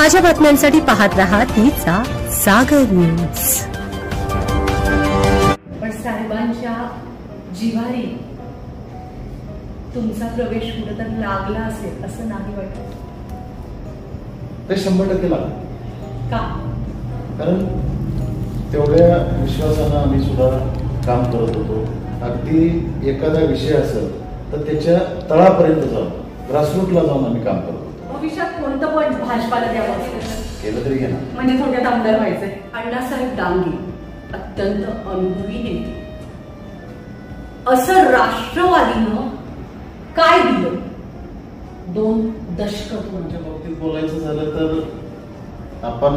ताज्या बातम्यांसाठी पाहत रहा तिचा सागर न्यूज। पण साहेबांच्या जिव्हारी तुमचा प्रवेश कुठेतरी लागला असेल असं नाही वाटत? ते 100% लागलं। का? कारण तेवढ्या विश्वासानं आम्ही सुद्धा काम करत होतो। अगदी एखादा विषय असेल तर त्याच्या तळापर्यंत जाऊन ग्रासरूटला जाऊन आम्ही काम करत होतो। भविष्यात कोणतं पण भाजपाला द्यावं केलं तरी घेणार, म्हणजे थोड्यात आमदार व्हायचंय। अण्णासाहेब डांगे अत्यंत अनुभवी नेते, असं राष्ट्रवादीनं काय दिलं 2 दशक? तुमच्या बाबतीत बोलायचं झालं तर आपण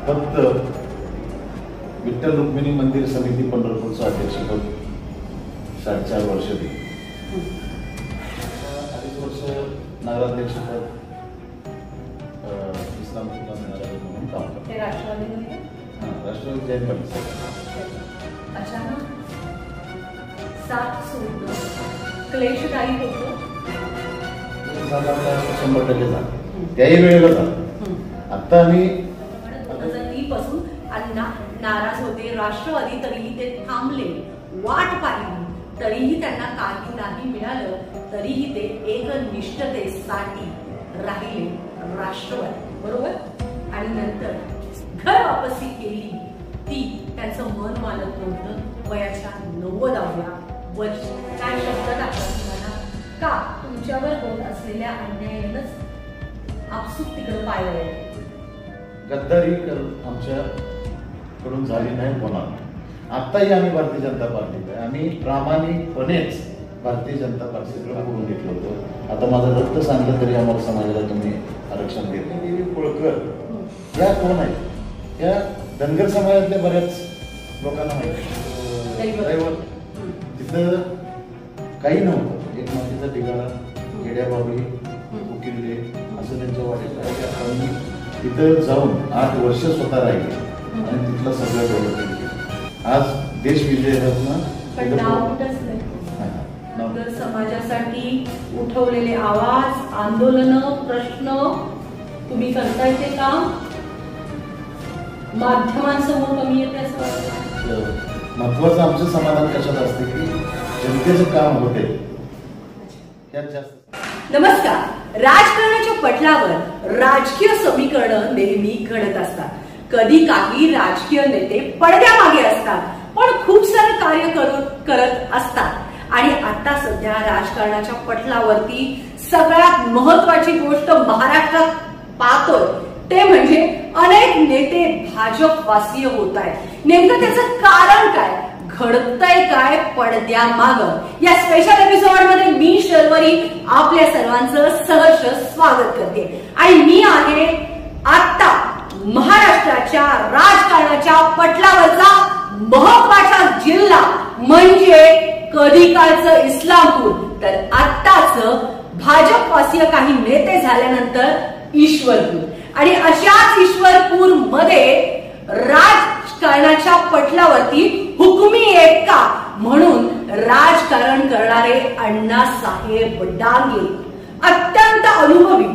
फक्त विठ्ठल रुक्मिणी मंदिर समिती पंढरपूरचं अध्यक्षपद 4.5 वर्ष दिली, 2.5 वर्ष नगराध्यक्षपद इस्लामपूरला मिळालं म्हणून काम करतो। राष्ट्रवादीमध्ये राष्ट्रवादी जैन पाटील अचानक साथ सोडलं, क्लेशदायी होतं। 100% झालं, त्याही वेळेला झालं। आता आम्ही 2003 पासून अण्णा नाराज होते, राष्ट्रवादी तरीही ते थांबले, वाट पाहिली तरीही त्यांना काही नाही मिळालं, तरीही ते एकनिष्ठतेसाठी राहिले राष्ट्रवादी, बरोबर? आणि नंतर घर वापसी केली ती त्यांचं मन मानत नव्हतं। वयाच्या 90व्या वर्षी काय शब्द टाकला तुम्हाला? का तुमच्यावर होत असलेल्या अन्यायानंच आपसूक तिकडे पाय वळले? गद्दारी आमच्याकडून झाली नाही, होणार। आताही आम्ही भारतीय जनता पार्टीत आहे, आम्ही प्रामाणिकपणेच भारतीय जनता पार्टीकडे बोलून घेतलं होतं। आता माझं रक्त सांगलं तरी आम्हाला समाजाला तुम्ही आरक्षण देत नाही। देवी कोळकर या कोण आहेत? या धनगर समाजातल्या बऱ्याच लोकांना माहिती। तिथं काही नव्हतं, एक मातीचा ढिगारा, गेड्या बाबळी, उकिल्ले असं त्यांच्या वाटेत तिथं जाऊन 8 वर्ष स्वतः राहिले आणि तिथलं सगळं डेव्हलपमेंट केलं। आज देश विजयरत्न समाजासाठी उठवलेले आवाज, आंदोलन, प्रश्न तुम्ही करताय ते काम माध्यमांसमोर कमी येते असं वाटतं? महत्वाचं आमचं समाधान कशात असते की जनतेचं काम होते त्यात जास्त। नमस्कार। राजकारणाच्या पटलावर राजकीय समीकरण नेहमी घडत असतात। कधी काही राजकीय नेते पडद्यामागे असतात, पण खूप सारे कार्य करत असतात। आणि आता सध्या राजकारणाच्या पटलावरती सगळ्यात महत्वाची गोष्ट महाराष्ट्रात पाहतोय ते म्हणजे अनेक नेते भाजपवासीय होत आहेत। नेमकं त्याचं कारण काय, घडतंय काय पडद्यामागं? या स्पेशल एपिसोड मध्ये मी शर्वरी आपल्या सर्वांचं सहर्ष स्वागत करते। आणि मी आहे आता महाराष्ट्राच्या राजकारणाच्या पटलावरचा महत्वाचा जिल्हा म्हणजे कधी काळचं इस्लामपूर, तर आत्ताच भाजपवासीय काही नेते झाल्यानंतर ईश्वरपूर। आणि अशाच ईश्वरपूर मध्ये राजकारणाच्या पटलावरती हुकुमी एक्का म्हणून राजकारण करणारे अण्णासाहेब डांगे अत्यंत अनुभवी,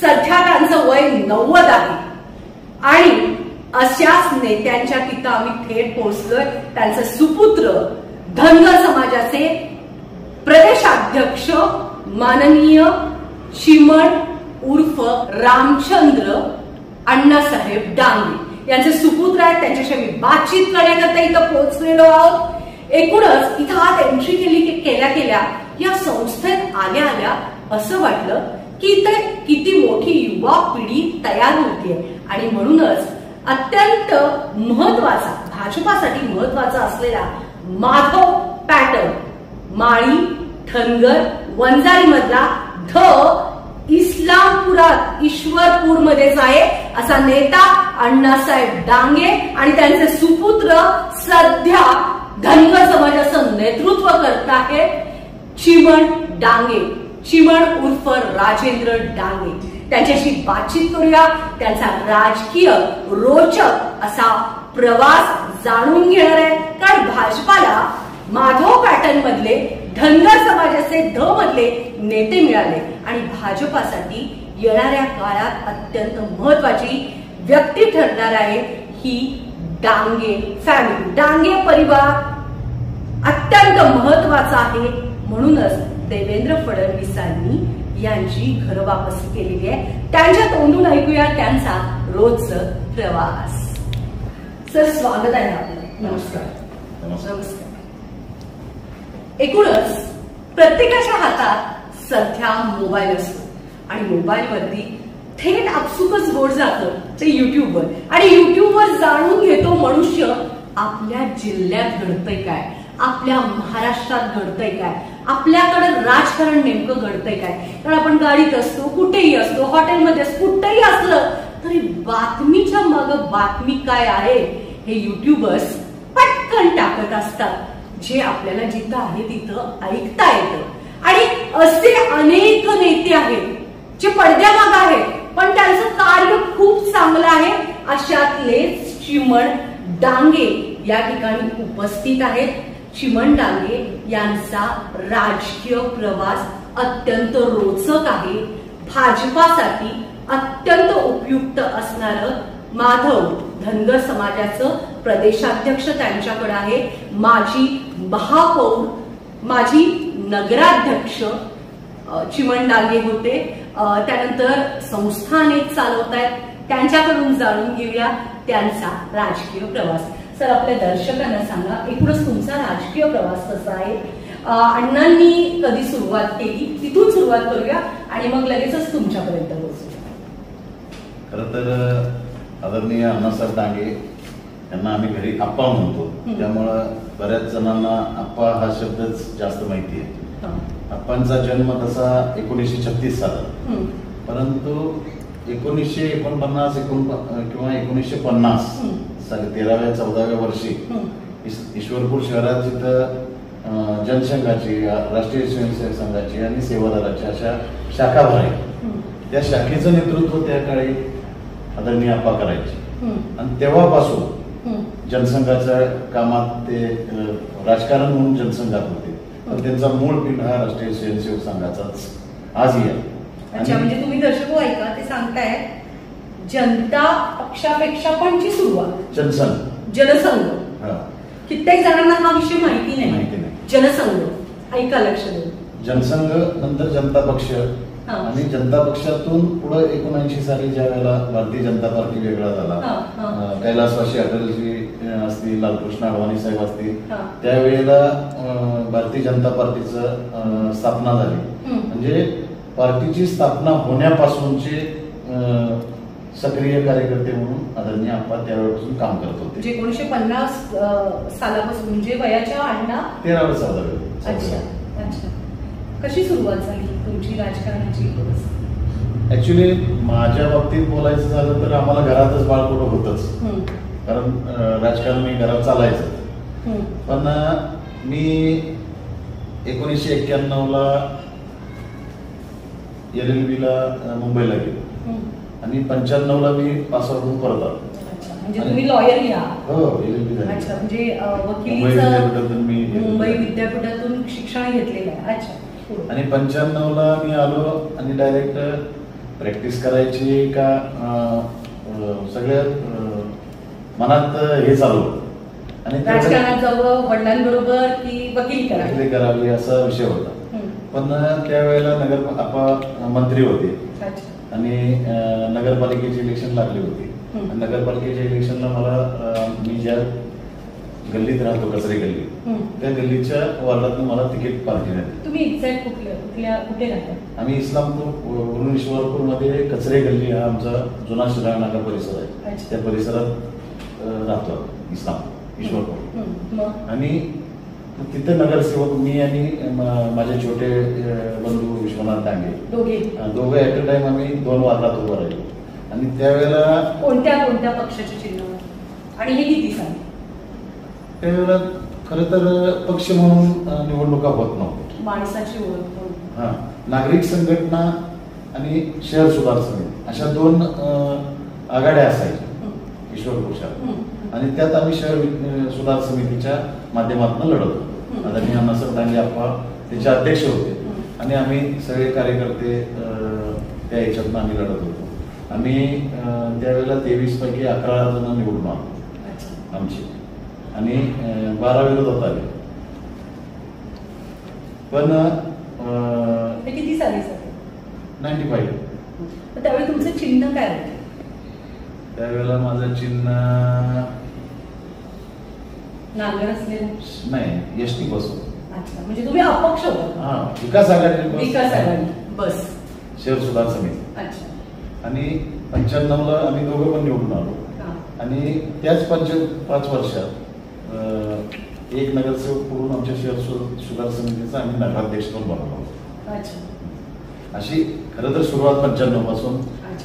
सध्या त्यांचं वय 90 आहे। आणि अशाच नेत्यांच्या तिथं आम्ही थेट पोहोचलोय। त्यांचे सुपुत्र धनगर समाजाचे प्रदेशाध्यक्ष माननीय चिमण उर्फ रामचंद्र अण्णासाहेब डांगे यांचे सुपुत्र आहेत। त्यांच्याशी मी बातचीत करण्याकरता इथं पोहोचलेलो आहोत। एकूणच इथं आत एंट्री केल्या या संस्थेत आल्या असं वाटलं की इथे किती मोठी युवा पिढी तयार होतीये। आणि म्हणूनच अत्यंत महत्वाचा, भाजपासाठी महत्वाचा असलेला माधव पॅटर्न, माळी, धनगर, वंजारी मधला इस्लामपुरात ईश्वरपूर मध्येच आहे असा नेता अण्णासाहेब डांगे आणि त्यांचे सुपुत्र सध्या धनगर समाजाचं नेतृत्व करत आहेत चिमण डांगे, चिमण उर्फ राजेंद्र डांगे। त्यांच्याशी बातचीत करूया, त्यांचा राजकीय रोचक असा प्रवास जाणून घेणार आहे। कारण भाजपाला माधव पॅटर्न मधले, धनगर समाजाचे ध मधले नेते मिळाले आणि भाजपासाठी येणाऱ्या काळात अत्यंत महत्वाची व्यक्ती ठरणार आहे ही डांगे फॅमिली. डांगे परिवार अत्यंत महत्वाचा आहे. म्हणूनच देवेंद्र फडणवीसांनी यांची घर वापसी केलेली आहे. त्यांच्या तोंडून ऐकूया त्यांचा रोजचा प्रवास. सर, स्वागत आहे आपलं. नमस्कार. नमस्कार. एकूणच प्रत्येकाच्या हातात सध्या मोबाईल असतो आणि मोबाईलवरती थेट आपसुकच बोट जातं ते युट्यूबवर आणि युट्यूबवर जाणून घेतो मनुष्य आपल्या जिल्ह्यात घडतंय काय, आपल्या महाराष्ट्रात घडतंय काय, आपल्याकडे राजकारण नेमकं घडतंय काय. कारण आपण गाडीत असतो, कुठेही असतो, हॉटेलमध्ये असतो, कुठेही असलं तरी बातमीच्या मागं बातमी काय आहे हे युट्यूबर्स पटकन टाकत असतात, जे आपल्याला जिथं आहे तिथं ऐकता येतं. आणि असे अनेक नेते आहेत जे पडद्यामागं आहेत पण त्यांचं कार्य खूप चांगलं आहे. अशातलेच चिमण डांगे या ठिकाणी उपस्थित आहेत. चिमण डांगे यांचा राजकीय प्रवास अत्यंत रोचक आहे. भाजपासाठी अत्यंत उपयुक्त असणारं माधव धनगर समाजाचं प्रदेशाध्यक्ष त्यांच्याकडे आहे. माजी महापौर, माजी नगराध्यक्ष चिमण डांगे होते. त्यानंतर संस्थान एक चालवत आहेत. त्यांच्याकडून जाणून घेऊया त्यांचा राजकीय प्रवास. सर, आपल्या दर्शकांना सांगा एकूणच तुमचा राजकीय प्रवास कसा आहे, अण्णांनी कधी सुरुवात केली तिथून सुरुवात करूया आणि मग लगेचच तुमच्यापर्यंत पोहोचूया. खरं तर आदरणीय अण्णासाहेब डांगे यांना आम्ही घरी आप्पा म्हणतो, त्यामुळं बऱ्याच जणांना आप्पा हा शब्दच जास्त माहिती आहे. आप्पांचा जन्म तसा 1936 सालात, परंतु 1949 किंवा 1950 साली 13व्या 14व्या वर्षी ईश्वरपूर शहरात जिथं जनसंघाची, राष्ट्रीय स्वयंसेवक संघाची आणि सेवादलाची अशा शाखा भरायच्या, त्या शाखेचं नेतृत्व त्या काळी आदरणीय आप्पा करायचे. आणि तेव्हापासून जनसंघाच्या कामात ते राजकारण म्हणून जनसंघात होते, पण त्यांचा मूळ पिंड हा राष्ट्रीय स्वयंसेवक संघाचाच आजही आहे. अच्छा, म्हणजे तुम्ही दर्शक ऐका ते सांगताय जनता पक्षापेक्षा पण ची सुरुवात जनसंघ. कित्येक जणांना हा विषय माहिती नाही. जनसंघ ऐका, लक्ष देऊ. जनसंघ नंतर जनता पक्ष आणि जनता पक्षातून पुढे 79 साली ज्या वेळेला भारतीय जनता पार्टी वेगळा झाला, कैलासवासी अटलजी असतील, लालकृष्ण अडवाणी साहेब असतील, त्यावेळेला भारतीय जनता पार्टीचं स्थापना झाली. म्हणजे पार्टीची स्थापना होण्यापासूनचे सक्रिय कार्यकर्ते म्हणून आदरणीय आप्पा त्यावेळेपासून काम करत होते. 1950 सालापासून, म्हणजे वयाच्या अण्णा 13व्या 14व्या. अच्छा अच्छा. कशी सुरुवात झाली तुमची राजकारणाची? ऍक्च्युली माझ्या बाबतीत बोलायचं झालं तर आम्हाला घरातच बाळकडं होतच, कारण राजकारण मी घरात चालायचं. पण मी 1991ला LLB ला मुंबईला गेलो आणि 95ला मी पासआउट होऊन परत आलो. म्हणजे तुम्ही लॉयर या? हो, LLB झाली. अच्छा, म्हणजे वकिलीचं मुंबई विद्यापीठातून शिक्षण घेतलेलं आहे. अच्छा. आणि 95ला मी आलो आणि डायरेक्ट प्रॅक्टिस करायची का सगळ्या मनात हे चालू आणि राजकारणात जावं वडिलांबरोबर की वकिली करावी असा विषय होता. पण त्यावेळेला आप्पा मंत्री होते आणि नगरपालिकेची इलेक्शन लागली होती. नगरपालिकेच्या इलेक्शनला मला, मी ज्या गल्लीत राहतो, कचरे गल्ली, त्या गल्लीच्या वार्डातून मला तिकीट पार्टीने. तुम्ही एक्झॅक्ट कुठे राहता? आम्ही इस्लामपूर वरून ईश्वरपूर मध्ये कचरे गल्ली हा आमचा जुना शिराळनाका परिसर आहे, त्या परिसरात राहतो ईश्वरपूर. आणि तिथे नगरसेवक मी आणि माझे छोटे बंधू विश्वनाथ डांगे दोघे ऍट अ टाइम आम्ही 2 वार्डात उभं राहिलो. आणि त्यावेळेला कोणत्या पक्षाचे चिन्ह आणि हे किती सांग? त्यावेळेला खरं तर पक्ष म्हणून निवडणुका होत नव्हत्या, माणसाची ओळख. नागरिक संघटना आणि शहर सुधार समिती अशा 2 आघाड्या असायच्या ईश्वरपूर शहरात, आणि त्यात आम्ही शहर सुधार समितीच्या माध्यमातून लढत होतो. आदरणीय अण्णासाहेब डांगे आप्पा त्याचे अध्यक्ष होते आणि आम्ही सगळे कार्यकर्ते त्या ह्याच्यातून आम्ही लढत होतो. आम्ही त्यावेळेला 23 पैकी 11 जण निवडून आलो आमची, आणि 12 विरोधात आले. पण किती साली सर? 95. त्यावेळी तुमचं चिन्ह काय होतं? त्यावेळेला माझं चिन्ह नांगर असलेलं नाही, एसटी बस. अच्छा, म्हणजे तुम्ही अपक्ष होता? हा, विकास आघाडी. विकास आघाडी बस, शहर सुधार समिती. अच्छा. आणि 95ला आम्ही दोघं पण निवडून आलो. आणि त्याच 5 वर्षात एक नगरसेवक करून आमच्या शहर सुधार समितीचा आम्ही नगराध्यक्ष पण बनवलो. अच्छा. अशी खरं तर सुरुवात 95 पासून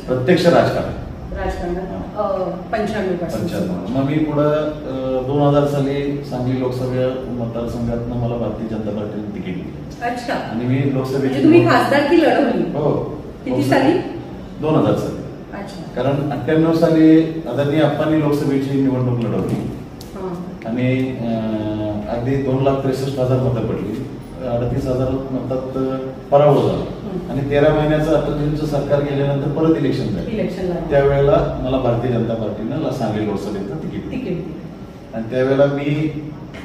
प्रत्यक्ष राजकारण. 95. मग मी पुढं 2000 साली सांगली लोकसभा मतदारसंघातनं मला भारतीय जनता पार्टीने तिकीट दिली. अच्छा. आणि मी लोकसभेची तुम्ही खासदारकी लढवली? हो. किती साली? 2000 साली. अच्छा. कारण 98 साली आदरणीय अप्पांनी लोकसभेची निवडणूक लढवली आणि अगदी 2,63,000 मतं पडली. 38,000 मतात पराभव झाला. आणि 13 महिन्याचं अटलजींचं सरकार गेल्यानंतर परत इलेक्शन झालं. त्यावेळेला मला भारतीय जनता पार्टीनं सांगली लोकसभेचं तिकीट दिलं. आणि त्यावेळेला मी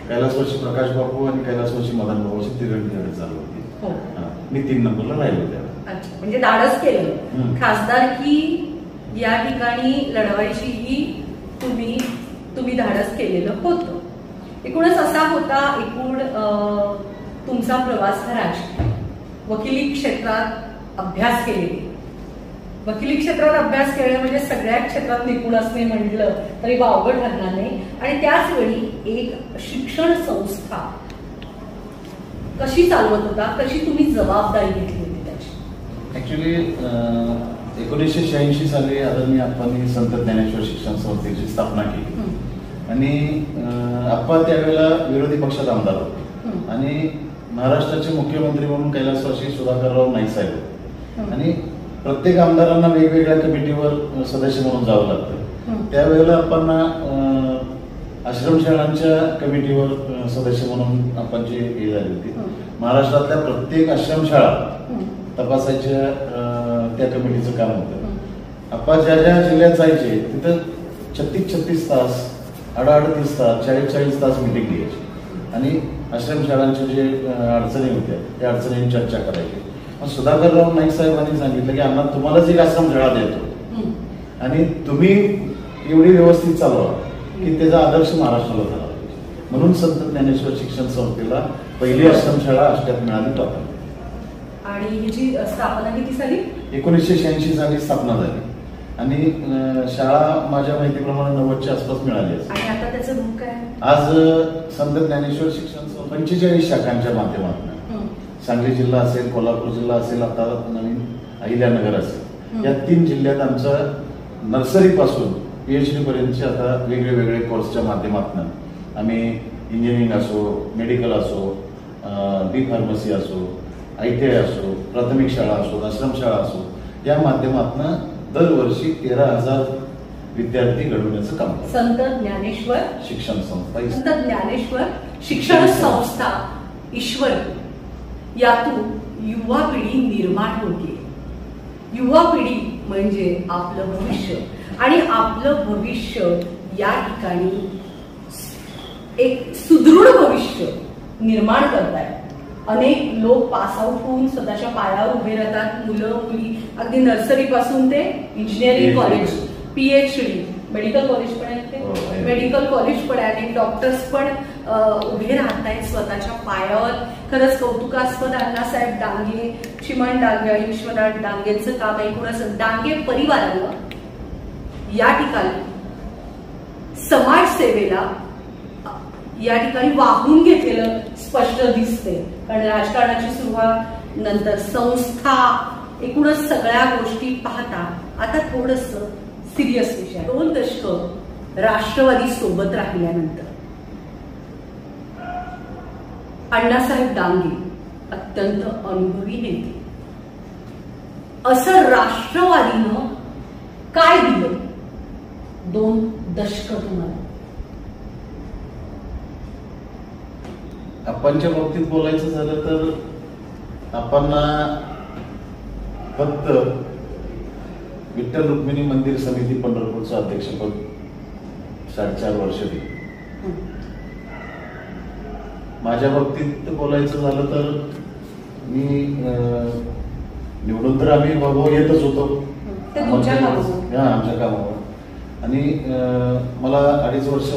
कैलासवासी प्रकाश बापू आणि कैलासवासी मदन भाऊची तिरंगी लढत चालू होती. मी 3 नंबरला राहिलो त्यावेळेला. म्हणजे धाडस केलं. खासदारकी या ठिकाणी लढवायची ही तुम्ही धाडस केलेलं होतं. एकूणच असा होता एकूण तुमचा प्रवास हा राजकीय. वकिली क्षेत्रात अभ्यास केलेले, वकिली क्षेत्रात अभ्यास केले म्हणजे सगळ्या क्षेत्रात निपुण असणे म्हटलं तरी वावगं ठरणार नाही. आणि त्याच वेळी एक शिक्षण संस्था कशी चालवत होता, कशी तुम्ही जबाबदारी घेतली होती त्याची? ऍक्च्युली 1986 साली आदरणीय अप्पांनी संत ज्ञानेश्वर शिक्षण संस्थेची स्थापना केली. आणि अप्पा त्यावेळेला विरोधी पक्षात आमदार होते आणि महाराष्ट्राचे मुख्यमंत्री म्हणून कैलासवासी सुधाकरराव नाईक साहेब होते. आणि प्रत्येक आमदारांना वेगवेगळ्या कमिटीवर सदस्य म्हणून जावं लागतं. त्यावेळेला आपण आश्रमशाळांच्या कमिटीवर सदस्य म्हणून आपण हे झाली होती. महाराष्ट्रातल्या प्रत्येक आश्रमशाळा तपासायच्या त्या कमिटीचं काम होतं. आपण ज्या ज्या जिल्ह्यात जायचे तिथं 36 तास, 38 तास, 40 तास मिटिंग घ्यायची आणि आश्रमशाळांच्या जे अडचणी होत्या त्या अडचणींची चर्चा करायची. मग सुधाकरराव नाईक साहेबांनी सांगितलं की अण्णा तुम्हालाच एक आश्रमशाळा देतो आणि तुम्ही एवढी व्यवस्थित चालवा की त्याचा आदर्श महाराष्ट्राला झाला पाहिजे. म्हणून संत ज्ञानेश्वर शिक्षण संस्थेला पहिली आश्रमशाळा आष्ट्यात मिळाली टॉप. आणि ह्याची स्थापना किती साली? 1986 साली स्थापना झाली. आणि शाळा माझ्या माहितीप्रमाणे 90च्या आसपास मिळाली. आणि आता त्याचं रूप काय? आज संत ज्ञानेश्वर शिक्षण 45 शाखांच्या माध्यमातून सांगली जिल्हा असेल, कोल्हापूर जिल्हा असेल, आता नवीन अहिल्यानगर असेल, या 3 जिल्ह्यात आमचं नर्सरी पासून PhD पर्यंतचे आता वेगळे कोर्सच्या माध्यमातून आम्ही इंजिनिअरिंग असो, मेडिकल असो, बी फार्मसी असो, ITI असो, प्राथमिक शाळा असो, आश्रमशाळा असो, या माध्यमातून दरवर्षी 13,000 विद्यार्थी घडवण्याचं काम करतो. संत ज्ञानेश्वर शिक्षण संस्था. संत ज्ञानेश्वर शिक्षण संस्था ईश्वर, यातून युवा पिढी निर्माण होते. युवा पिढी म्हणजे आपलं भविष्य आणि आपलं भविष्य या ठिकाणी एक सुदृढ भविष्य निर्माण करतायत. अनेक लोक पास आउट होऊन स्वतःच्या पायावर उभे राहतात. मुलं मुली अगदी नर्सरी पासून ते engineering college, PhD, medical college पण आहेत ते, मेडिकल कॉलेज पण आहे आणि डॉक्टर्स पण उभे राहत आहेत स्वतःच्या पायावर. खरंच कौतुकास्पद अण्णासाहेब डांगे, चिमण डांगे आणि विश्वनाथ डांगेंचं काम एकूणच डांगे परिवारानं या ठिकाणी समाजसेवेला या ठिकाणी वाहून घेतलेलं स्पष्ट दिसते. कारण राजकारणाची सुरुवात, नंतर संस्था, एकूणच सगळ्या गोष्टी पाहता आता थोडस सिरियस विषय. 2 दशक राष्ट्रवादी सोबत राहिल्यानंतर अण्णासाहेब डांगे अत्यंत अनुभवी नेते. असं राष्ट्रवादीनं काय दिलं 2 दशक तुम्हाला? अप्पांच्या बाबतीत बोलायचं झालं तर आपण फक्त विठ्ठल रुक्मिणी मंदिर समिती पंढरपूरचं अध्यक्षपद 4.5 वर्ष दिली. माझ्या बाबतीत बोलायचं झालं तर मी निवडून तर आम्ही बाबा येतच होतो आमच्या कामावर, आणि मला 2.5 वर्ष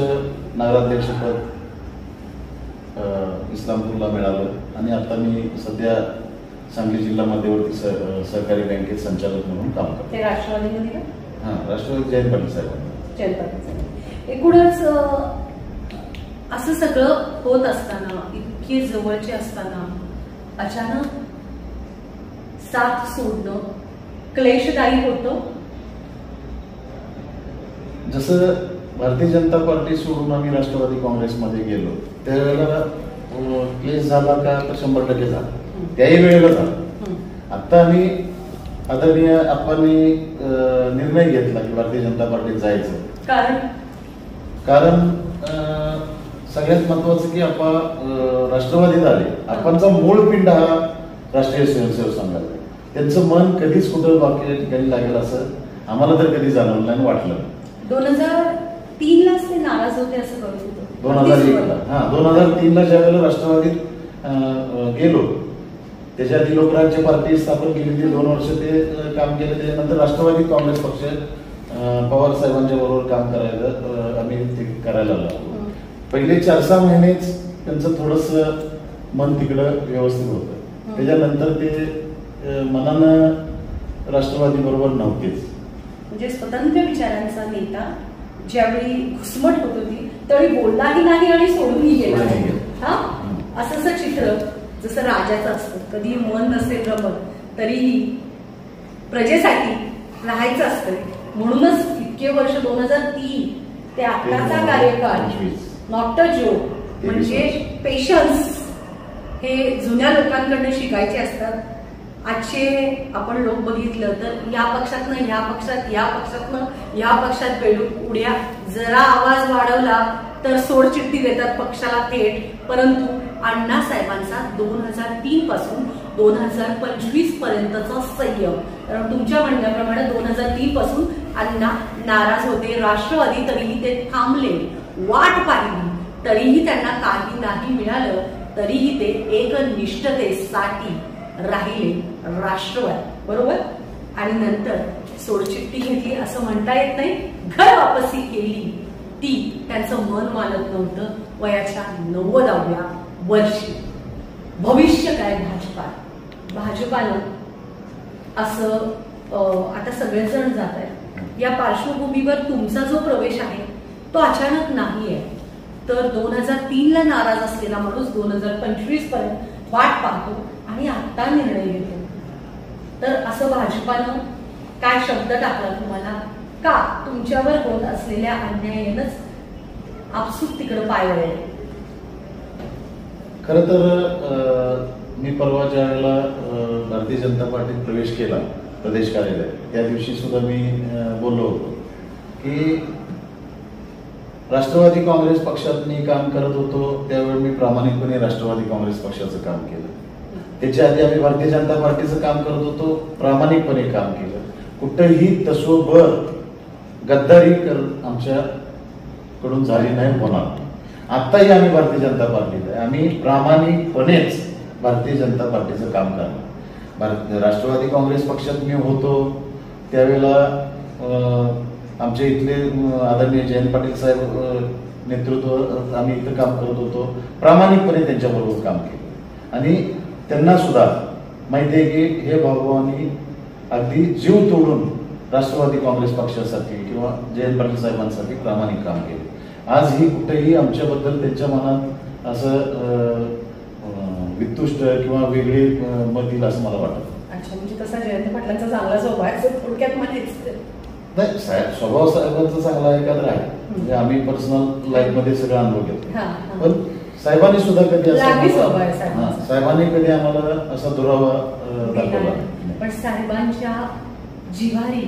नगराध्यक्षपद इस्लामपूरला मिळालं, आणि आता मी सध्या सांगली जिल्हा मध्यवर्ती सहकारी बँकेत संचालक म्हणून काम करतो. ते राष्ट्रवादीमध्ये का? हां, राष्ट्रवादी जयंत पाटील साहेबांनी. जयंत पाटील साहेब. एकूणच असं सगळं होत असताना, इतके जवळचे असताना अचानक साथ सोडणं क्लेशदायी होतं. जसं भारतीय जनता पार्टी सोडून आम्ही राष्ट्रवादी काँग्रेसमध्ये गेलो त्यावेळेला क्लेश झाला का तर 100% झाला, त्याही वेळेला झाला. आता आम्ही आदरणीय आपण निर्णय घेतला की भारतीय जनता पार्टीत जायचं. कारण सगळ्यात महत्वाचं की आपण राष्ट्रवादीत आले, आपणचा मूळ पिंड हा राष्ट्रीय स्वयंसेवक संघाचा. त्यांचं मन कधीच कुठं बाकी ठिकाणी लागेल असं आम्हाला तर कधी जाणवलं नाही, वाटलं. 2003 ते नाराज होते असं करत होतं. 2003 ज्या वेळेला राष्ट्रवादीत गेलो, त्याच्या आधी लोकराज्य पार्टी स्थापन केली, 2 वर्ष ते काम केलं. त्याच्यानंतर राष्ट्रवादी काँग्रेस पक्ष पवार साहेबांच्या बरोबर काम करायला आम्ही ते करायला लागलो. पहिले 4-6 महिनेच त्यांचं थोडस मन तिकडं व्यवस्थित होतं. त्याच्यानंतर ते मनानं राष्ट्रवादी बरोबर नव्हतेच. म्हणजे स्वतंत्र विचारांचा नेता ज्यावेळी घुसमट होत होती त्यावेळी बोललाही नाही आणि सोडूनही गेला नाही. हा, असं चित्र जसं राजाचं असतं, कधी मन नसेल रमत तरीही प्रजेसाठी राहायचं असतं. म्हणूनच इतके वर्ष 2003 ते आताचा कार्यकाळ नॉट अ जोक, म्हणजे पेशन्स हे जुन्या लोकांकडनं शिकायचे असतात. आजचे आपण लोक बघितलं तर या पक्षातनं ह्या पक्षात, या पक्षातनं या पक्षात उड्या, जरा आवाज वाढवला तर सोडचिठ्ठी देतात पक्षाला थेट. परंतु अण्णा साहेबांचा 2003 पासून 2025 पर्यंतचा संयम, कारण तुमच्या म्हणण्याप्रमाणे 2003 पासून अण्णा नाराज होते, राष्ट्रवादी तरीही ते थांबले, वाट पाहिली तरीही त्यांना काही नाही मिळालं, तरीही ते एकनिष्ठतेसाठी राहिले राष्ट्रवादी बरोबर. आणि नंतर सोडचिठ्ठी घेतली असं म्हणता येत नाही, घर वापसी केली. ती त्यांचं मन मानत नव्हतं. वयाच्या 90व्या वर्षी भविष्य काय भाजपानं असं आता सगळेजण जात आहेत. या पार्श्वभूमीवर तुमचा जो प्रवेश आहे तो अचानक नाही आहे, तर 2003 नाराज असलेला माणूस 2025 पर्यंत वाट पाहतो आणि आता निर्णय घेतो. तर असं भाजपानं काय शब्द टाकला तुम्हाला, का तुमच्यावर होत असलेल्या अन्यायानंच आपसूक तिकडे पाय वळले? खरं तर मी परवा ज्या वेळेला भारतीय जनता पार्टीत प्रवेश केला प्रदेश कार्यालयात, त्या दिवशी सुद्धा मी बोललो होतो की राष्ट्रवादी काँग्रेस पक्षात मी काम करत होतो त्यावेळी मी प्रामाणिकपणे राष्ट्रवादी काँग्रेस पक्षाचं काम केलं. त्याच्या आधी आम्ही भारतीय जनता पार्टीचं काम करत होतो, प्रामाणिकपणे काम केलं. कुठंही तसोबर गद्दारी आमच्याकडून झाली नाही, होणार. आत्ताही आम्ही भारतीय जनता पार्टीत आहे, आम्ही प्रामाणिकपणेच भारतीय जनता पार्टीचं काम करणार. राष्ट्रवादी काँग्रेस पक्षात मी होतो त्यावेळेला आमच्या इथले आदरणीय जयंत पाटील साहेब नेतृत्व आम्ही इथं काम करत होतो, प्रामाणिकपणे त्यांच्याबरोबर काम केलं. आणि त्यांना सुद्धा माहिती आहे की हे भाऊभावांनी अगदी जीव तोडून राष्ट्रवादी काँग्रेस पक्षासाठी किंवा जयंत पाटील साहेबांसाठी प्रामाणिक काम केले. आजही कुठेही आमच्याबद्दल त्यांच्या मनात असं वितुष्ट किंवा वेगळी मत येईल असं मला वाटतं. अच्छा, म्हणजे तसा जयंत पाटलांचा चांगला स्वभाव आहे थोडक्यात म्हणायचं नाही. स्वभाव साहेबांचा चांगला आहे का तर आहे, म्हणजे आम्ही पर्सनल लाईफ मध्ये सगळं अनुभव घेतो. पण साहेबांनी सुद्धा कधी साहेबांनी कधी आम्हाला असा दुरावा दाखवला. पण साहेबांच्या जिव्हारी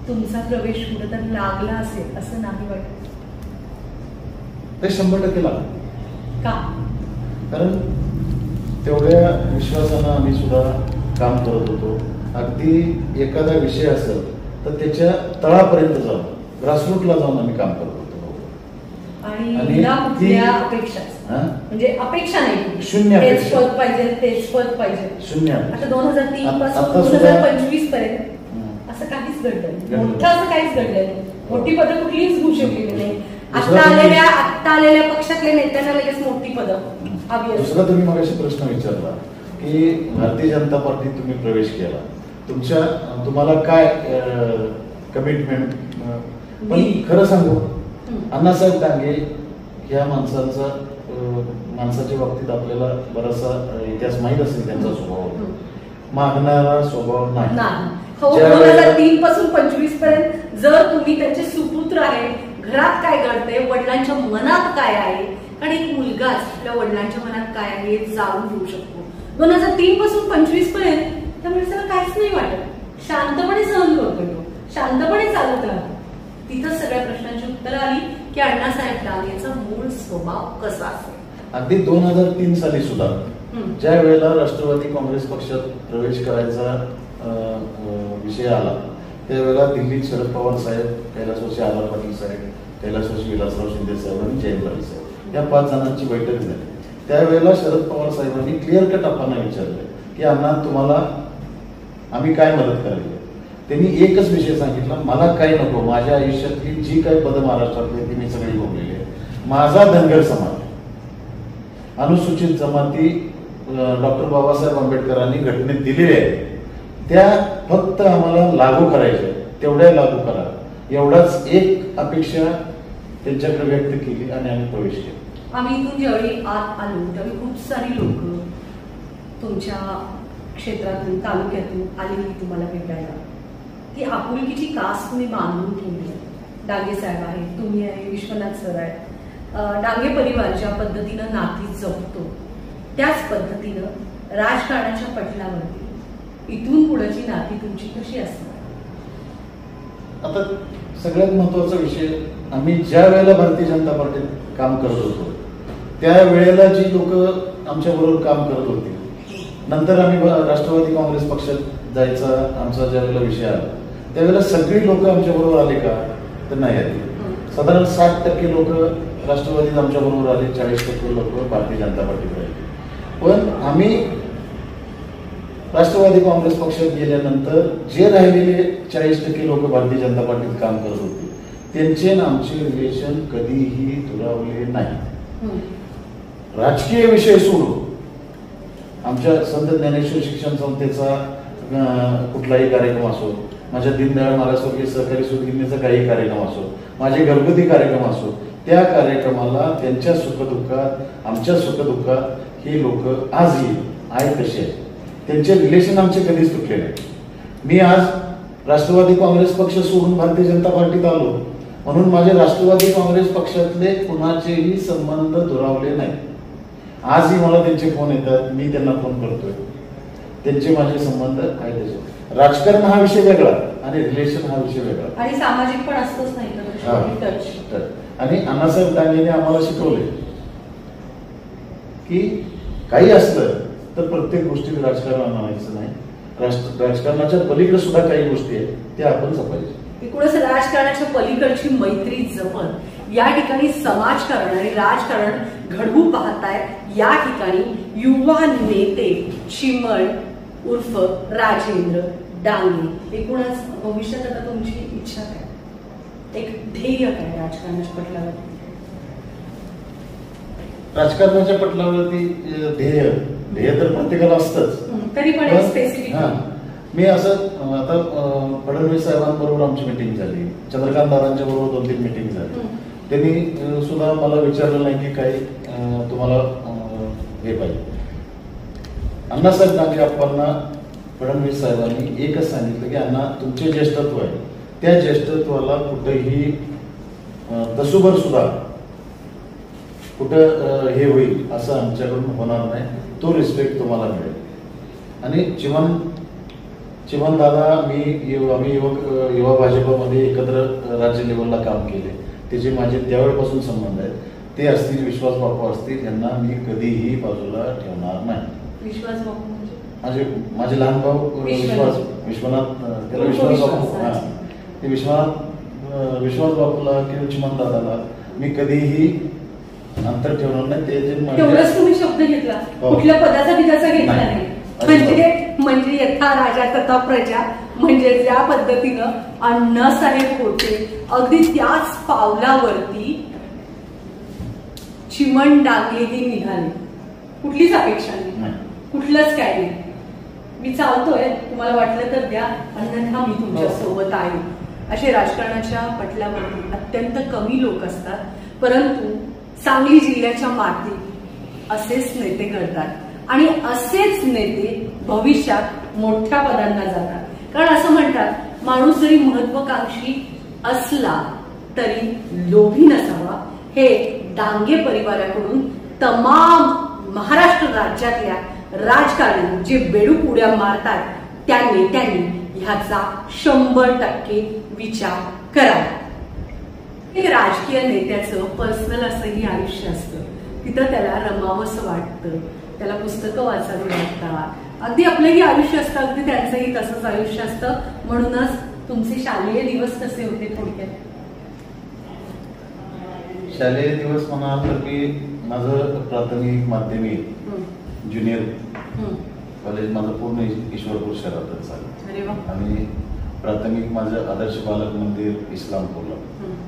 तुमचा प्रवेश कुठेतरी लागला असेल असं नाही वाटत? ते 100% लागला. का? कारण तेवढ्या विश्वासानं आम्ही सुद्धा काम करत होतो. अगदी एखादा विषय असेल तर त्याच्या तळापर्यंत जाऊन ग्रासरूटला जाऊन आम्ही काम करत होतो. आणि बिना कुठल्या अपेक्षा, म्हणजे अपेक्षा नाही, शून्य तेच अपेक्षा. पद पाहिजे, तेच पद पाहिजे, शून्य. आता 2003 पासून आता सुद्धा 2025 पर्यंत असं काहीच घडलं नाही, मोठं असं काहीच घडलं नाही. मोठी पदं कुठलीच घेऊ शकलेली नाही. आत्ता आलेल्या पक्षातल्या नेत्यांना लगेच मोठी पदं हवी. दुसरा तुम्ही मगाशी प्रश्न विचारला की भारतीय जनता पार्टीत तुम्ही प्रवेश केला, तुम्हाला काय कमिटमेंट. पण खरं सांगू, अण्णासाहेब डांगे ह्या माणसाच्या बाबतीत आपल्याला बराचसा इतिहास माहीत असेल. त्यांचा स्वभाव मागणारा स्वभाव नाही. 2003 पासून 25 पर्यंत जर तुम्ही त्यांचे सुपुत्र आहे, घरात काय घडते, वडिलांच्या मनात काय आहे, कारण एक मुलगाच आपल्या वडिलांच्या मनात काय आहे हे जाणून घेऊ शकतो. 2003 पासून 25 पर्यंत त्या माणसाला काहीच नाही वाटत, शांतपणे सहन करतोय तो, शांतपणे चालत राहतो. तिथं सगळ्या प्रश्नांची उत्तरं आली की अण्णासाहेब डांगेचा मूळ स्वभाव कसा असेल. अगदी 2003 साली सुद्धा ज्या वेळेला राष्ट्रवादी काँग्रेस पक्षात प्रवेश करायचा विषय आला, त्यावेळेला दिल्लीत शरद पवार साहेब, कैलासवासी आर पाटील साहेब, कैलासवासी विलासराव शिंदे साहेब आणि जयंत पाटील साहेब या 5 जणांची बैठक झाली. त्यावेळेला शरद पवार साहेबांनी क्लिअर कट आप्पांना विचारले की अण्णा तुम्हाला आम्ही काय मदत करायची. त्यांनी एकच विषय सांगितला, मला काही नको, माझ्या आयुष्यातली जी काही पदं महाराष्ट्रातली ती मी सगळी भोगलेली आहे. माझा धनगर समाज, अनुसूचित जमाती डॉक्टर बाबासाहेब आंबेडकरांनी घटनेत दिलेल्या आहेत, त्या फक्त आम्हाला लागू करायच्या, तेवढ्या लागू करा, एवढाच एक अपेक्षा त्यांच्याकडे व्यक्त केली आणि आम्ही प्रवेश केला. आम्ही इथून ज्यावेळी आत आलो त्यावेळी खूप सारी लोक तुमच्या क्षेत्रातून, तालुक्यातून आलेली तुम्हाला भेटायला. ती आपुलकीची कास तुम्ही बांधून ठेवली. डांगे साहेब आहेत, तुम्ही आहे, विश्वनाथ सर आहेत. डांगे परिवार ज्या पद्धतीनं नाती जपतो त्याच पद्धतीनं राजकारणाच्या पटलावरती इथून पुढची नाती तुमची कशी असणार. आता सगळ्यात महत्वाचा विषय, आम्ही ज्या वेळेला भारतीय जनता पार्टीत काम करत होतो त्या वेळेला जी लोक आमच्या बरोबर काम करत होती, नंतर आम्ही राष्ट्रवादी काँग्रेस पक्षात जायचा आमचा ज्या वेळेला विषय आला त्यावेळेला सगळी लोक आमच्या बरोबर आले का, तर नाही आले. साधारण 60% लोक राष्ट्रवादीत आमच्या बरोबर आले, 40% लोक भारतीय जनता पार्टीत राहिले. पण आम्ही राष्ट्रवादी काँग्रेस पक्षात गेल्यानंतर जे राहिलेले 40% लोक भारतीय जनता पार्टीत काम करत होते त्यांचे आमचे रिलेशन कधीही दुरावले नाही. राजकीय विषय सोडून आमच्या संत ज्ञानेश्वर शिक्षण संस्थेचा कुठलाही कार्यक्रम असो, माझ्या दीनदयाळ मागासवर्गीय सहकारी सुदगिरणीचा काही कार्यक्रम असो, माझे घरगुती कार्यक्रम असो, त्या कार्यक्रमाला त्यांच्या सुखदुःखात, आमच्या सुखदुःखात हे लोक आजही आहे तसे आहेत. त्यांचे रिलेशन आमचे कधीच तुटले नाही. मी आज राष्ट्रवादी काँग्रेस पक्ष सोडून भारतीय जनता पार्टीत आलो म्हणून माझे राष्ट्रवादी काँग्रेस पक्षातले कुणाचेही संबंध दुरावले नाही. आजही मला त्यांचे फोन येतात, मी त्यांना फोन करतोय, त्यांचे माझे संबंध आहे तसे. राजकारण हा विषय वेगळा आणि रिलेशन हा विषय वेगळा आणि सामाजिक पण असतोच नाही का. आणि अण्णासाहेब डांगेने आम्हाला शिकवले की काही असलं तर प्रत्येक गोष्टीत राजकारण आणायचं नाही, राजकारणाच्या पलीकडे सुद्धा काही गोष्टी आहेत त्या आपण जपायच्या. एकूणच राजकारणाच्या पलीकडची मैत्री जपत या ठिकाणी समाजकारण आणि राजकारण घडवू पाहतायत या ठिकाणी युवा नेते चिमण उर्फ राजेंद्र डांगे. एकूणच भविष्यात आता तुमची इच्छा काय, एक ध्येय काय राजकारणाच्या पटलावरती? राजकारणाच्या पटलावरती ध्येय तर प्रत्येकाला असतंच, तरी पण स्पेसिफिक. मी असं आता फडणवीस साहेबांबरोबर आमची मिटिंग झाली, चंद्रकांत दादांच्या बरोबर 2-3 मिटिंग झाली. त्यांनी सुद्धा मला विचारलं नाही की काही तुम्हाला हे पाहिजे. अण्णासाहेब डांगे आप्पांना फडणवीस साहेबांनी एकच सांगितलं की अण्णा तुमचे ज्येष्ठत्व आहे, त्या ज्येष्ठत्वाला कुठेही तसूभर सुद्धा कुठं हे होईल असं आमच्याकडून होणार नाही, तो रिस्पेक्ट तुम्हाला मिळेल. आणि चिमण दादा आम्ही युवा भाजपमध्ये एकत्र राज्य लेवलला काम केले, त्याचे माझे त्यावेळेपासून संबंध आहेत. ते असतील, विश्वास बापू असतील, यांना मी कधीही बाजूला ठेवणार नाही. विश्वास बापू म्हणजे माझे लहान भाऊ विश्वनाथ, त्याला विश्वास बापू, ते विश्वास बापूला किंवा चिमण दादाला मी कधीही अंतर ठेवणार नाही. ते जे तेवढंच तुम्ही शब्द घेतला, कुठल्या पदाचा विकासा घेतला नाही. म्हणजे यथा राजा तथा प्रजा, म्हणजे ज्या पद्धतीनं अण्णासाहेब होते अगदी त्याच पावलावरती चिमण डांगलेही निघाले. कुठलीच अपेक्षा नाही, कुठलंच काय नाही. मी चालतोय, तुम्हाला वाटलं तर द्या, अन्यथा मी तुमच्या सोबत आहे. असे राजकारणाच्या पटलावरती अत्यंत कमी लोक असतात, परंतु सांगली जिल्ह्याच्या मातीत असेच नेते घडतात आणि असेच नेते भविष्यात मोठ्या पदांना जातात. कारण असं म्हणतात, माणूस जरी महत्वाकांक्षी असला तरी लोभी नसावा. हे डांगे परिवाराकडून तमाम महाराष्ट्र राज्यातल्या राजकारणी जे बेडूक उड्या मारतात त्या नेत्यांनी ह्याचा 100% विचार करावा. एक राजकीय नेत्याचं पर्सनल असंही आयुष्य असतं. तिथं त्याला रमावंसं वाटतं, त्याला पुस्तकं वाचावी वाटतात. अगदी आपलंही आयुष्य असतं, अगदी त्यांचंही तसंच आयुष्य असतं. म्हणूनच तुमचे शालेय दिवस कसे होते थोडक्यात? शालेय दिवस म्हणाल तर मी माझं प्राथमिक, माध्यमिक, ज्युनियर कॉलेज माझं पूर्ण ईश्वरपूर शहरातच झालं. आणि प्राथमिक माझं आदर्श बालक मंदिर इस्लामपूरला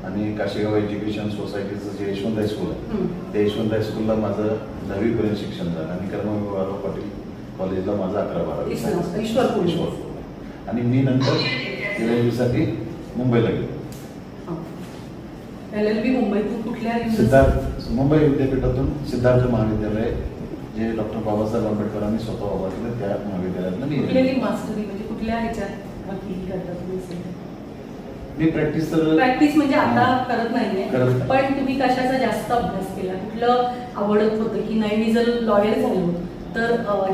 आणि काशीगाव एज्युकेशन सोसायटीचं जे यशवंत हायस्कूल आहे त्या यशवंत हायस्कूलला माझं 10वी पर्यंत शिक्षण झालं. आणि कर्मवीरराव पाटील कॉलेजला माझं 11-12 ईश्वरपूर. आणि मी नंतर LLB साठी मुंबईला गेलो. LLB मुंबईतून कुठल्या? सिद्धार्थ मुंबई विद्यापीठातून सिद्धार्थ महाविद्यालय, जे डॉक्टर बाबासाहेब आंबेडकरांनी स्वतः उभारलं त्या महाविद्यालयातून मी. कुठली मास्टरी म्हणजे कुठल्या ह्याच्यात करता तुम्ही? मी प्रॅक्टिस म्हणजे आता करत नाहीये, पण तुम्ही कशाचा जास्त अभ्यास केला? कुठलं आवडत होतं की नाही मी जर लॉयर झालो तर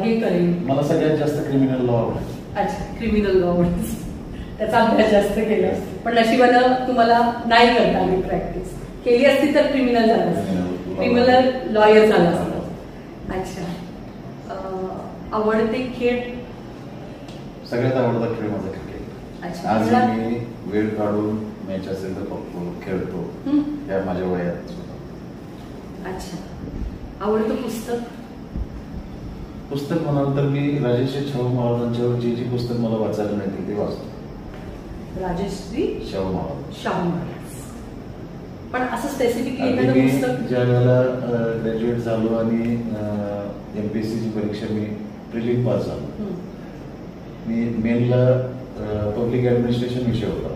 हे करेन? मला सगळ्यात जास्त क्रिमिनल लॉ आवडायचं. अच्छा, क्रिमिनल लॉ आवडायचं, त्याचा अभ्यास जास्त केला. पण नशिबानं तुम्हाला नाही करता आली. प्रॅक्टिस केली असती तर क्रिमिनल झालं असतं, क्रिमिनल लॉयर झाला असतं. अच्छा, आवडते खेळ? सगळ्यात आवडता खेळ माझा क्रिकेट. आज मी वेळ काढून मॅच असेल तर बघतो, खेळतो त्या माझ्या वयात. अच्छा, आवडतं पुस्तक? पुस्तक म्हणाल तर मी राजेश्री शाहू महाराजांच्यावर जी पुस्तक मला वाचायला मिळतील ते वाचतो. राजेश्री शाहू महाराज. पण असं स्पेसिफिकली एखादं पुस्तक? ज्या वेळेला ग्रॅज्युएट झालो आणि MPSC ची परीक्षा मी प्रिलिम पास झालो, मी मेनला पब्लिक ऍडमिनिस्ट्रेशन विषय होता.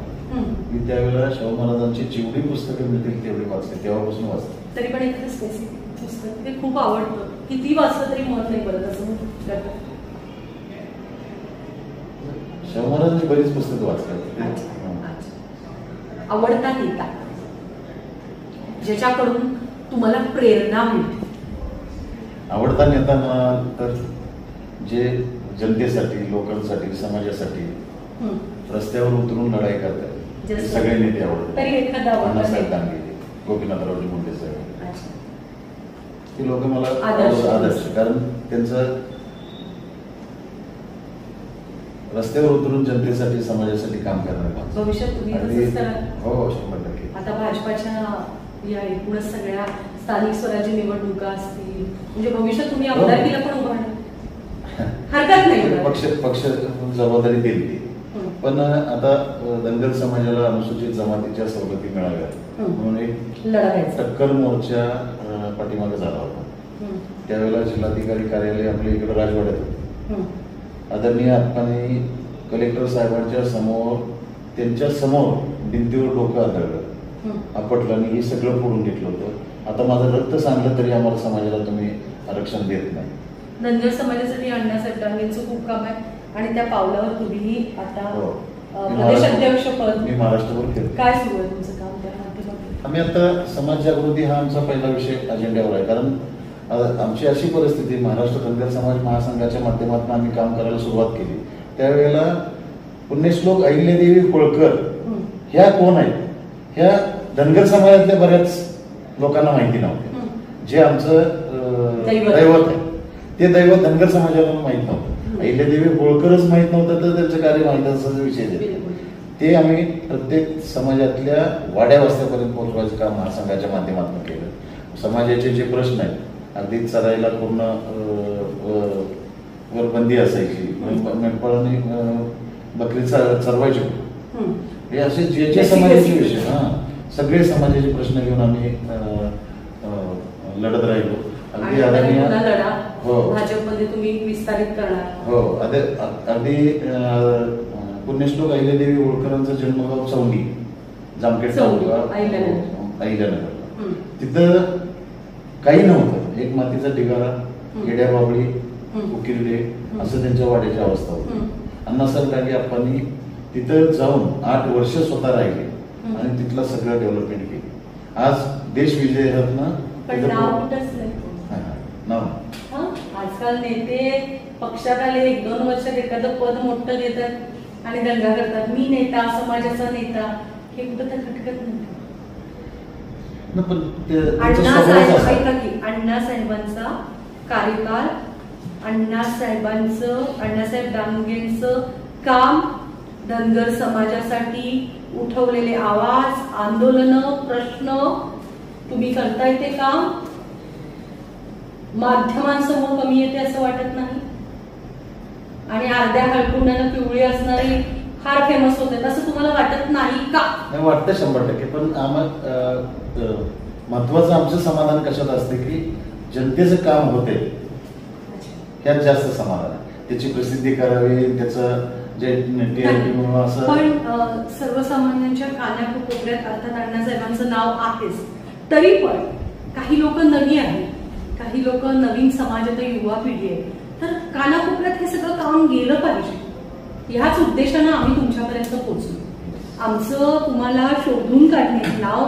मी त्यावेळेला शाहू महाराजांची जेवढी पुस्तकं मिळतील तेवढी वाचले, तेव्हापासून वाचले. तरी पण एखादं स्पेसिफिक पुस्तक ते खूप आवडतं, किती वाचलं तरी मत नाही बरं असं? शाहू महाराजांची बरीच पुस्तकं वाचतात. आवडता नेता ज्याच्याकडून तुम्हाला प्रेरणा मिळते? आवडता नेता म्हणाल तर जे जनतेसाठी, लोकांसाठी, समाजासाठी रस्त्यावर उतरून लढाई करतात सगळे नेते आवडतात. अण्णासाहेब दांगे, गोपीनाथरावजी मुंडे साहेब, ती लोक मला आदर्श, कारण त्यांचं रस्त्यावर उतरून जनतेसाठी, समाजासाठी काम करणार. भविष्यात तुम्ही तसंच कराल? हो, 100%. आता भाजपाच्या या एकूणच सगळ्या स्थानिक स्वराज्य निवडणुका असतील, म्हणजे भविष्यात तुम्ही आमदारकीला पण उभारणार? हरकत नाही, पक्ष जबाबदारी दिली. पण आता धनगर समाजाला अनुसूचित जमातीच्या सवलती मिळाव्यात म्हणून एक टक्कर मोर्चा पाठीमागे झाला होता. त्यावेळेला जिल्हाधिकारी कार्यालय आपल्या इकडे राजवाड्यात होते. आदरणीय आप्पांनी कलेक्टर साहेबांच्या समोर, त्यांच्या समोर भिंतीवर डोकं आदळलं, आपटलं आणि हे सगळं फोडून घेतलं होतं. आता माझं रक्त सांगलं तरी आम्हाला समाजाला तुम्ही आरक्षण देत नाही. धनगर समाजासाठी अण्णासाहेब दांगेंचं खूप काम आहे आणि त्या पावलावर तुम्हीही आता प्रदेश अध्यक्ष पद. मी महाराष्ट्रभर केलं. काय सुरू आहे तुमचं काम त्या माध्यमातून? आम्ही आता समाज जागृती हा आमचा पहिला विषय अजेंड्यावर आहे. कारण आमची अशी परिस्थिती, महाराष्ट्र धनगर समाज महासंघाच्या माध्यमातून आम्ही काम करायला सुरुवात केली त्यावेळेला पुण्यश्लोक अहिल्यादेवी होळकर ह्या कोण आहेत ह्या धनगर समाजातल्या बऱ्याच लोकांना माहिती नव्हते. जे आमचं दैवत आहे ते दैवत धनगर समाजाला माहित नव्हतं. अहिल्यादेवी होळकरच माहित नव्हतं तर त्यांचं कार्य माहित असायचा विषय नाही. ते आम्ही प्रत्येक समाजातल्या वाड्या वस्त्यापर्यंत पोहोचवायचं काम महासंघाच्या माध्यमातून केलं. समाजाचे जे प्रश्न आहेत, अगदी चरायला पूर्ण वर बंदी असायची, मेंढपाळांनी बकरी चरवायची, हे असे जे जे समाजाचे विषय सगळे समाजाचे प्रश्न घेऊन आम्ही लढत राहिलो. अगदी हो, भाजपमध्ये तुम्ही विस्तारित करणार. हो, अगदी पुण्यश्लोक अहिल्यादेवी होळकरांचा जन्मगाव चौंडी, जामखेड तालुका, अहिल्यानगर. तिथं काही नव्हतं, एक मातीचा ढिगारा, येड्या बाबळी, उकिरडे असं त्यांच्या वाड्याची अवस्था होती. अण्णासाहेब डांगे आप्पांनी तिथं जाऊन 8 वर्ष स्वतः राहिले आणि तिथलं सगळं डेव्हलपमेंट केली. आज देश विजयरत्न आजकाल नेते पक्षात आले 1-2 वर्षात एखादं पद मोठं देतात आणि दंगा करतात. मी नेता, समाजाचा नेता, हे कुठं तर खटकत नाही. अण्णासाहेबांचा कार्यकाल, अण्णासाहेब डांगेंचं काम, धनगर समाजासाठी उठवलेले आवाज, आंदोलन, प्रश्न, तुम्ही करताय ते काम माध्यमांसमोर कमी येते असं वाटत नाही. आणि अर्ध्या हळकुंडानं पिवळी असणारी फार फेमस होते असं तुम्हाला वाटत नाही का? वाटतं 100%. पण आम्हाला महत्वाचं आमचं समाधान कशात असते की जनतेचं काम होते त्यात जास्त समाधान आहे. त्याची प्रसिद्धी करावी, त्याचं जे पण सर्वसामान्यांच्या कानाकोपऱ्यात अर्थात अण्णासाहेबांचं नाव आहेच, तरी पण काही लोक नवी आहेत, काही लोक नवीन समाजात युवा पिढी आहे, तर कानाकोपऱ्यात हे सगळं काम गेलं पाहिजे. ह्याच उद्देशानं आम्ही तुमच्यापर्यंत पोहोचलो. आमचं तुम्हाला शोधून काढणे, नाव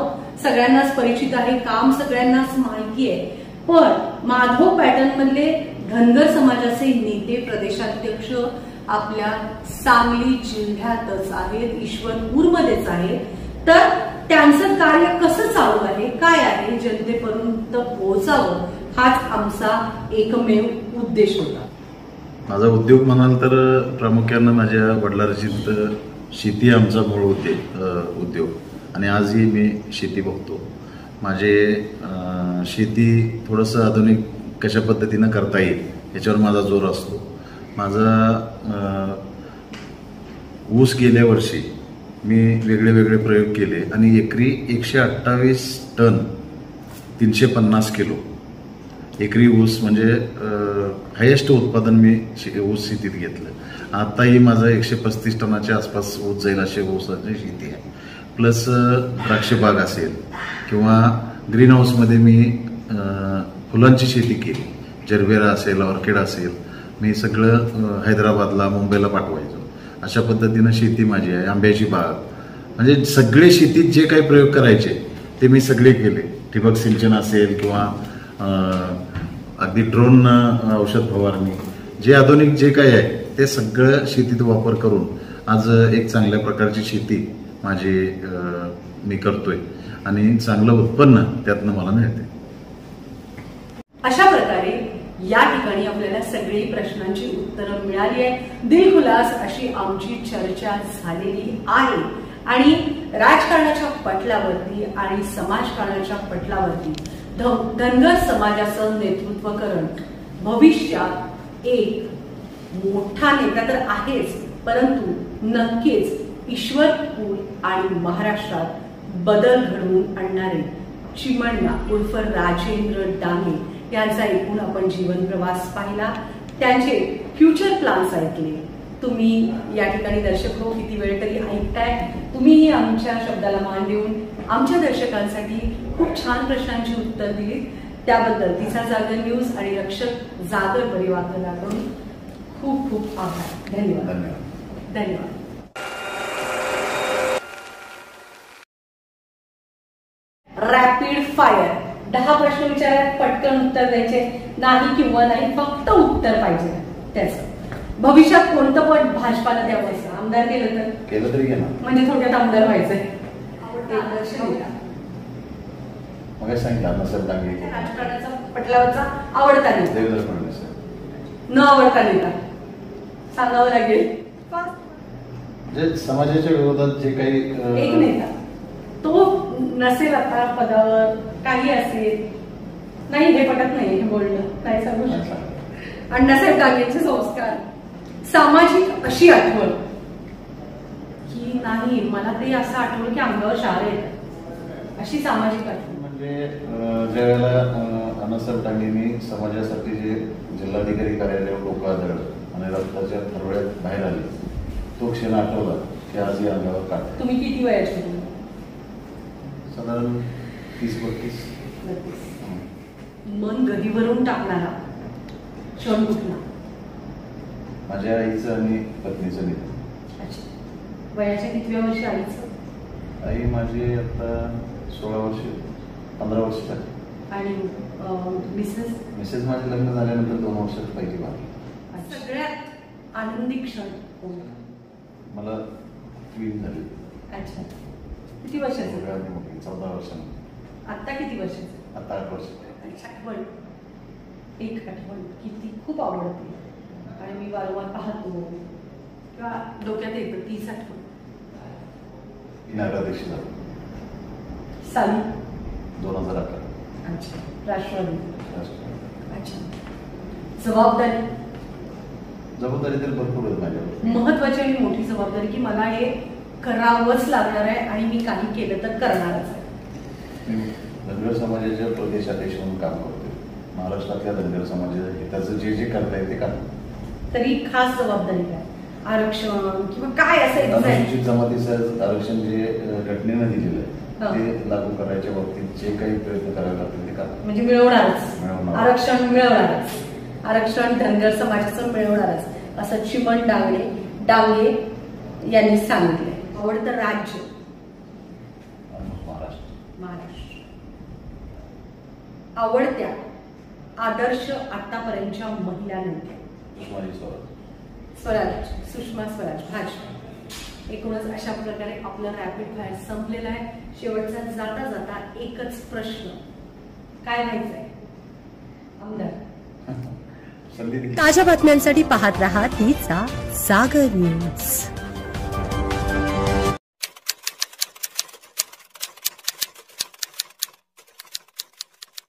सगळ्यांनाच परिचित आहे, काम सगळ्यांनाच माहिती आहे, पण माधव पॅटर्न मधले धनगर समाजाचे नेते, प्रदेशाध्यक्ष आपल्या सांगली जिल्ह्यातच आहेत, ईश्वरपूरमध्येच आहेत. तर त्यांचं कार्य कसं चालू आहे, काय आहे, जनतेपर्यंत पोहोचावं हाच आमचा एकमेव उद्देश होता. माझा उद्योग म्हणाल तर प्रामुख्यानं माझ्या वडिलांची शेती आमचा मूळ उद्योग आणि आजही मी शेती बघतो. माझे शेती थोडंसं आधुनिक कशा पद्धतीनं करता येईल याच्यावर माझा जोर असतो. माझा ऊस गेल्या वर्षी मी वेगळे वेगळे प्रयोग केले आणि एकरी 128 टन 350 किलो एकरी ऊस, म्हणजे हायेस्ट उत्पादन मी ऊस शेतीत घेतलं. आताही माझं 135 टनाच्या आसपास ऊस जाईल अशी ऊसाची शेती आहे. प्लस द्राक्ष बाग असेल किंवा ग्रीन हाऊसमध्ये मी फुलांची शेती केली, जरबेरा असेल, ऑर्किड असेल, मी सगळं हैदराबादला, मुंबईला पाठवायचो. अशा पद्धतीनं शेती माझी आहे. आंब्याची बाग, म्हणजे सगळे शेतीत जे काही प्रयोग करायचे ते मी सगळे केले. ठिबक सिंचन असेल किंवा अगदी ड्रोन औषध फवारणी, जे आधुनिक जे काही आहे ते सगळं शेतीत वापर करून आज एक चांगल्या प्रकारची शेती माझी मी करतोय आणि चांगलं उत्पन्न त्यातनं मला मिळते. अशा प्रकारे या ठिकाणी आपल्याला सगळी प्रश्नांची उत्तरं मिळाली आहे. दिलखुलास अशी आमची चर्चा झालेली आहे आणि राजकारणाच्या पटलावरती आणि समाजकारणाच्या पटलावरती धनगर समाजाचं नेतृत्व करण भविष्यात एक मोठा नेता तर आहेच, परंतु नक्कीच ईश्वरपूर आणि महाराष्ट्रात बदल घडवून आणणारे चिमण्णा उर्फ राजेंद्र डांगे यांचा एकूण आपण जीवन प्रवास पाहिला, त्यांचे फ्युचर प्लॅन्स ऐकले. तुम्ही या ठिकाणी दर्शक हो किती वेळ तरी ऐकताय. तुम्हीही आमच्या शब्दाला मान देऊन आमच्या दर्शकांसाठी खूप छान प्रश्नांची उत्तर दिली, त्याबद्दल तिचा जागर न्यूज आणि रक्षक जागर परिवाराकडून खूप खूप आभार. धन्यवाद. धन्यवाद. रॅपिड फायर 10 प्रश्न विचारात पटकन उत्तर द्यायचे, नाही किंवा नाही, फक्त उत्तर पाहिजे त्याचं. भविष्यात कोणतं पद भाजपाला द्यावं, आमदार केलं तरी घेणार, म्हणजे थोडक्यात आमदार व्हायचंय. सांगितलं अण्णासाहेब डांगे राजकारणाचा पटलावरचा आवडता देवेंद्र फडणवीस. न आवडता नेता सांगावं लागेल. जे समाजाच्या विरोधात जे काही एक नेता तो नसेल आता पदावर, काही असेल, नाही हे पटत नाही हे बोलणं, नाही सांगू शकत. अण्णासाहेब डांगेंचे संस्कार, सामाजिक अशी आठवण की नाही, मला ते असं आठवलं की अंगावर शार येतात, अशी सामाजिक आठवण. म्हणजे ज्या वेळेला अण्णासाहेब डांगेंनी समाजासाठी जे जिल्हाधिकारी कार्यालयावर लोक आदळलं आणि रक्ताच्या थरवड्यात बाहेर आले, तो क्षण आठवला की आजही अंगावर काढ. तुम्ही किती वयाचे? साधारण 30-32. मन गदीवरून टाकणारा क्षण कुठला? माझ्या आईचं आणि पत्नीचं निधन. अच्छा, वयाच्या कितव्या वर्षी आईचं? आई माझी आता 16 वर्ष, 15 वर्ष झाली. आणि मिसेस माझे लग्न झाल्यानंतर 2 वर्षात पहिली बाकी. सगळ्यात आनंदी क्षण मला ट्वीन झाली. अच्छा, किती वर्षाचं? 14 वर्षांनी. आता किती वर्षाचं? आता 8 वर्ष. आठवण, एक आठवण की ती खूप आवडते आणि मी वारंवार पाहतो किंवा डोक्यात येतं, तीच आठवण. इनाग्रेशन झालं साली 2011. अच्छा, राष्ट्रवादी. अच्छा, जबाबदारी तर भरपूर आहे माझ्यावर. महत्वाची आणि मोठी जबाबदारी की मला हे करावंच लागणार आहे आणि मी काही केलं तर करणारच आहे. मी धनगर समाजाच्या प्रदेशाध्यक्ष म्हणून काम करतोय. महाराष्ट्रातल्या धनगर समाजाच्या हिताचं जे जे करता येते काम. तरी खास जबाबदारी काय? आरक्षण किंवा काय असेल? अनुसूचित जमातीचं आरक्षण जे घटनेनं दिलेलं आहे ते लागू करायच्या बाबतीत जे काही प्रयत्न करावे लागतील ते करा. म्हणजे मिळवणारच आरक्षण, मिळवणारच आरक्षण, धनगर समाजाचं मिळवणारच असं चिमण डांगे यांनी सांगितलंय. आवडतं राज्य? महाराष्ट्र. आवडत्या आदर्श आतापर्यंतच्या महिला नेत्या? सुषमा स्वराज, भाजप. एकूणच अशा प्रकारे आपलं रॅपिड फायर संपलेलं आहे. शेवटचा जाता जाता एकच प्रश्न, काय व्हायचंय आमदार? ताज्या बातम्यांसाठी पाहत रहा तिचा सागर न्यूज.